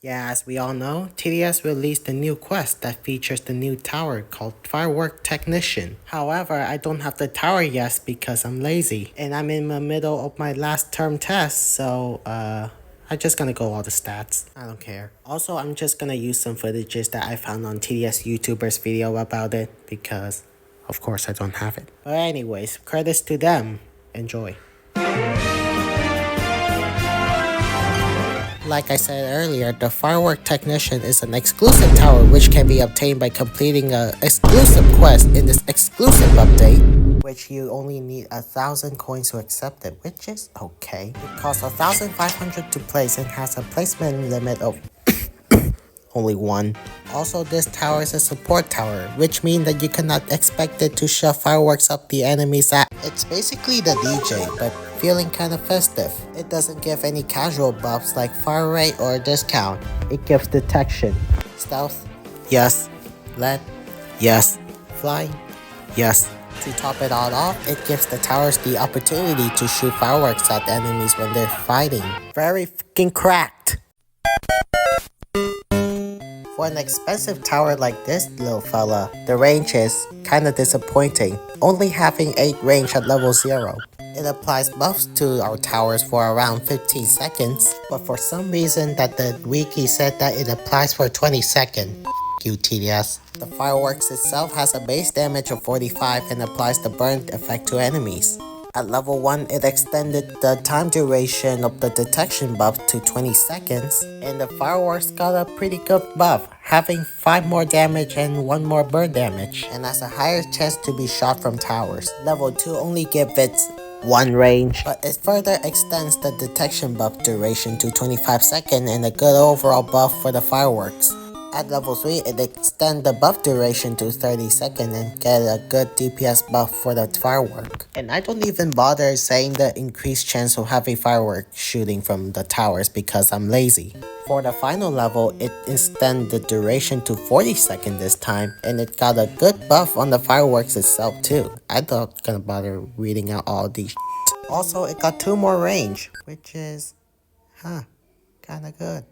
Yeah, as we all know, TDS released a new quest that features the new tower called Firework Technician. However, I don't have the tower yet because I'm lazy, and I'm in the middle of my last term test, so I'm just gonna go all the stats. I don't care. Also, I'm just gonna use some footages that I found on TDS YouTuber's video about it because, of course, I don't have it. But anyways, credits to them. Enjoy. Like I said earlier, the Firework Technician is an exclusive tower which can be obtained by completing an exclusive quest in this exclusive update, which you only need 1,000 coins to accept it, which is okay. It costs 1,500 to place and has a placement limit of only one. Also, this tower is a support tower, which means that you cannot expect it to shove fireworks up the enemy's ass. It's basically the DJ, but feeling kind of festive. It doesn't give any casual buffs like fire rate or discount. It gives detection, stealth, yes, lead, yes, flying, yes. To top it all off, it gives the towers the opportunity to shoot fireworks at enemies when they're fighting. Very freaking cracked. For an expensive tower like this little fella, the range is kinda disappointing, only having 8 range at level 0. It applies buffs to our towers for around 15 seconds, but for some reason that the wiki said that it applies for 20 seconds. You TDS. The fireworks itself has a base damage of 45 and applies the burn effect to enemies. At level 1, it extended the time duration of the detection buff to 20 seconds, and the fireworks got a pretty good buff, having 5 more damage and 1 more burn damage, and has a higher chance to be shot from towers. Level 2 only gives it 1 range, but it further extends the detection buff duration to 25 seconds and a good overall buff for the fireworks. At level 3, it extends the buff duration to 30 seconds and get a good DPS buff for the firework. And I don't even bother saying the increased chance of having fireworks shooting from the towers because I'm lazy. For the final level, it extends the duration to 40 seconds this time, and it got a good buff on the fireworks itself too. I'm not gonna bother reading out all these Also, it got 2 more range, which is, kinda good.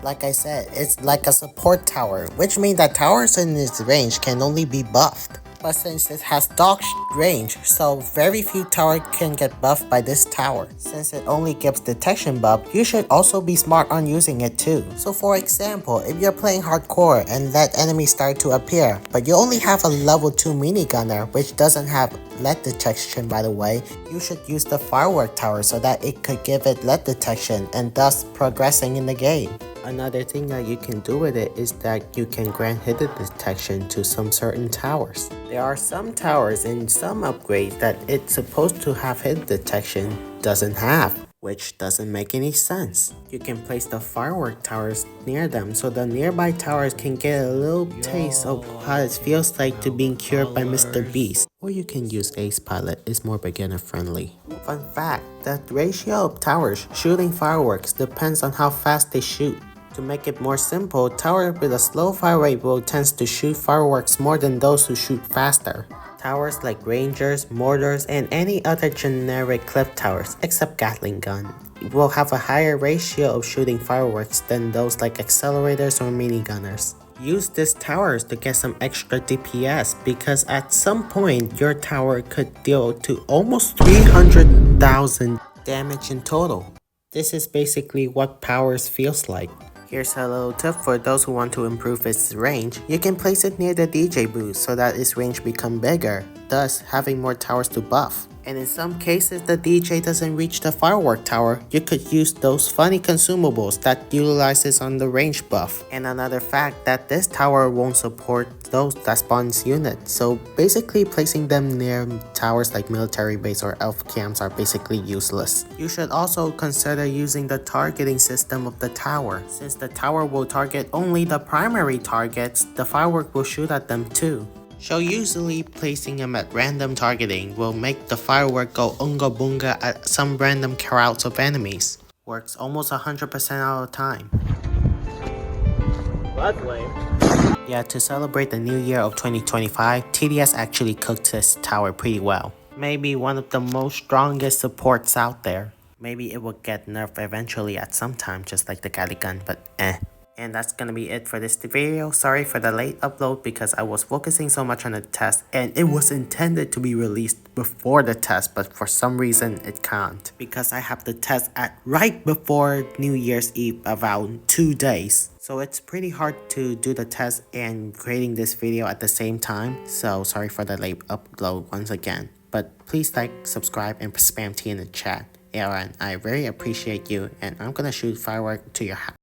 Like I said, it's like a support tower, which means that towers in its range can only be buffed. But since it has dog range, so very few towers can get buffed by this tower. Since it only gives detection buff, you should also be smart on using it too. So for example, if you're playing hardcore and let enemies start to appear, but you only have a level 2 minigunner, which doesn't have lead detection by the way, you should use the firework tower so that it could give it lead detection and thus progressing in the game. Another thing that you can do with it is that you can grant hidden detection to some certain towers. There are some towers in some upgrades that it's supposed to have hidden detection doesn't have, which doesn't make any sense. You can place the firework towers near them so the nearby towers can get a little taste of how it feels like to being cured by Mr. Beast. Or you can use Ace Pilot, it's more beginner friendly. Fun fact, the ratio of towers shooting fireworks depends on how fast they shoot. To make it more simple, towers with a slow fire rate will tend to shoot fireworks more than those who shoot faster. Towers like rangers, mortars, and any other generic clip towers, except Gatling gun, will have a higher ratio of shooting fireworks than those like accelerators or minigunners. Use these towers to get some extra DPS because at some point your tower could deal to almost 300,000 damage in total. This is basically what powers feels like. Here's a little tip for those who want to improve its range. You can place it near the DJ booth so that its range become bigger, thus having more towers to buff. And in some cases the DJ doesn't reach the firework tower, you could use those funny consumables that utilizes on the range buff. And another fact that this tower won't support those that spawns units, so basically placing them near towers like military base or elf camps are basically useless. You should also consider using the targeting system of the tower. Since the tower will target only the primary targets, the firework will shoot at them too. So usually placing them at random targeting will make the firework go unga bunga at some random crowds of enemies. Works almost 100% out of the time. That's lame. Yeah, to celebrate the new year of 2025, TDS actually cooked this tower pretty well. Maybe one of the most strongest supports out there. Maybe it will get nerfed eventually at some time, just like the Gali gun, but eh. And that's gonna be it for this video. Sorry for the late upload because I was focusing so much on the test and it was intended to be released before the test, but for some reason it can't. Because I have the test at right before New Year's Eve, around 2 days. So it's pretty hard to do the test and creating this video at the same time. So sorry for the late upload once again. But please like, subscribe, and spam T in the chat. Aaron, I very appreciate you, and I'm gonna shoot firework to your house.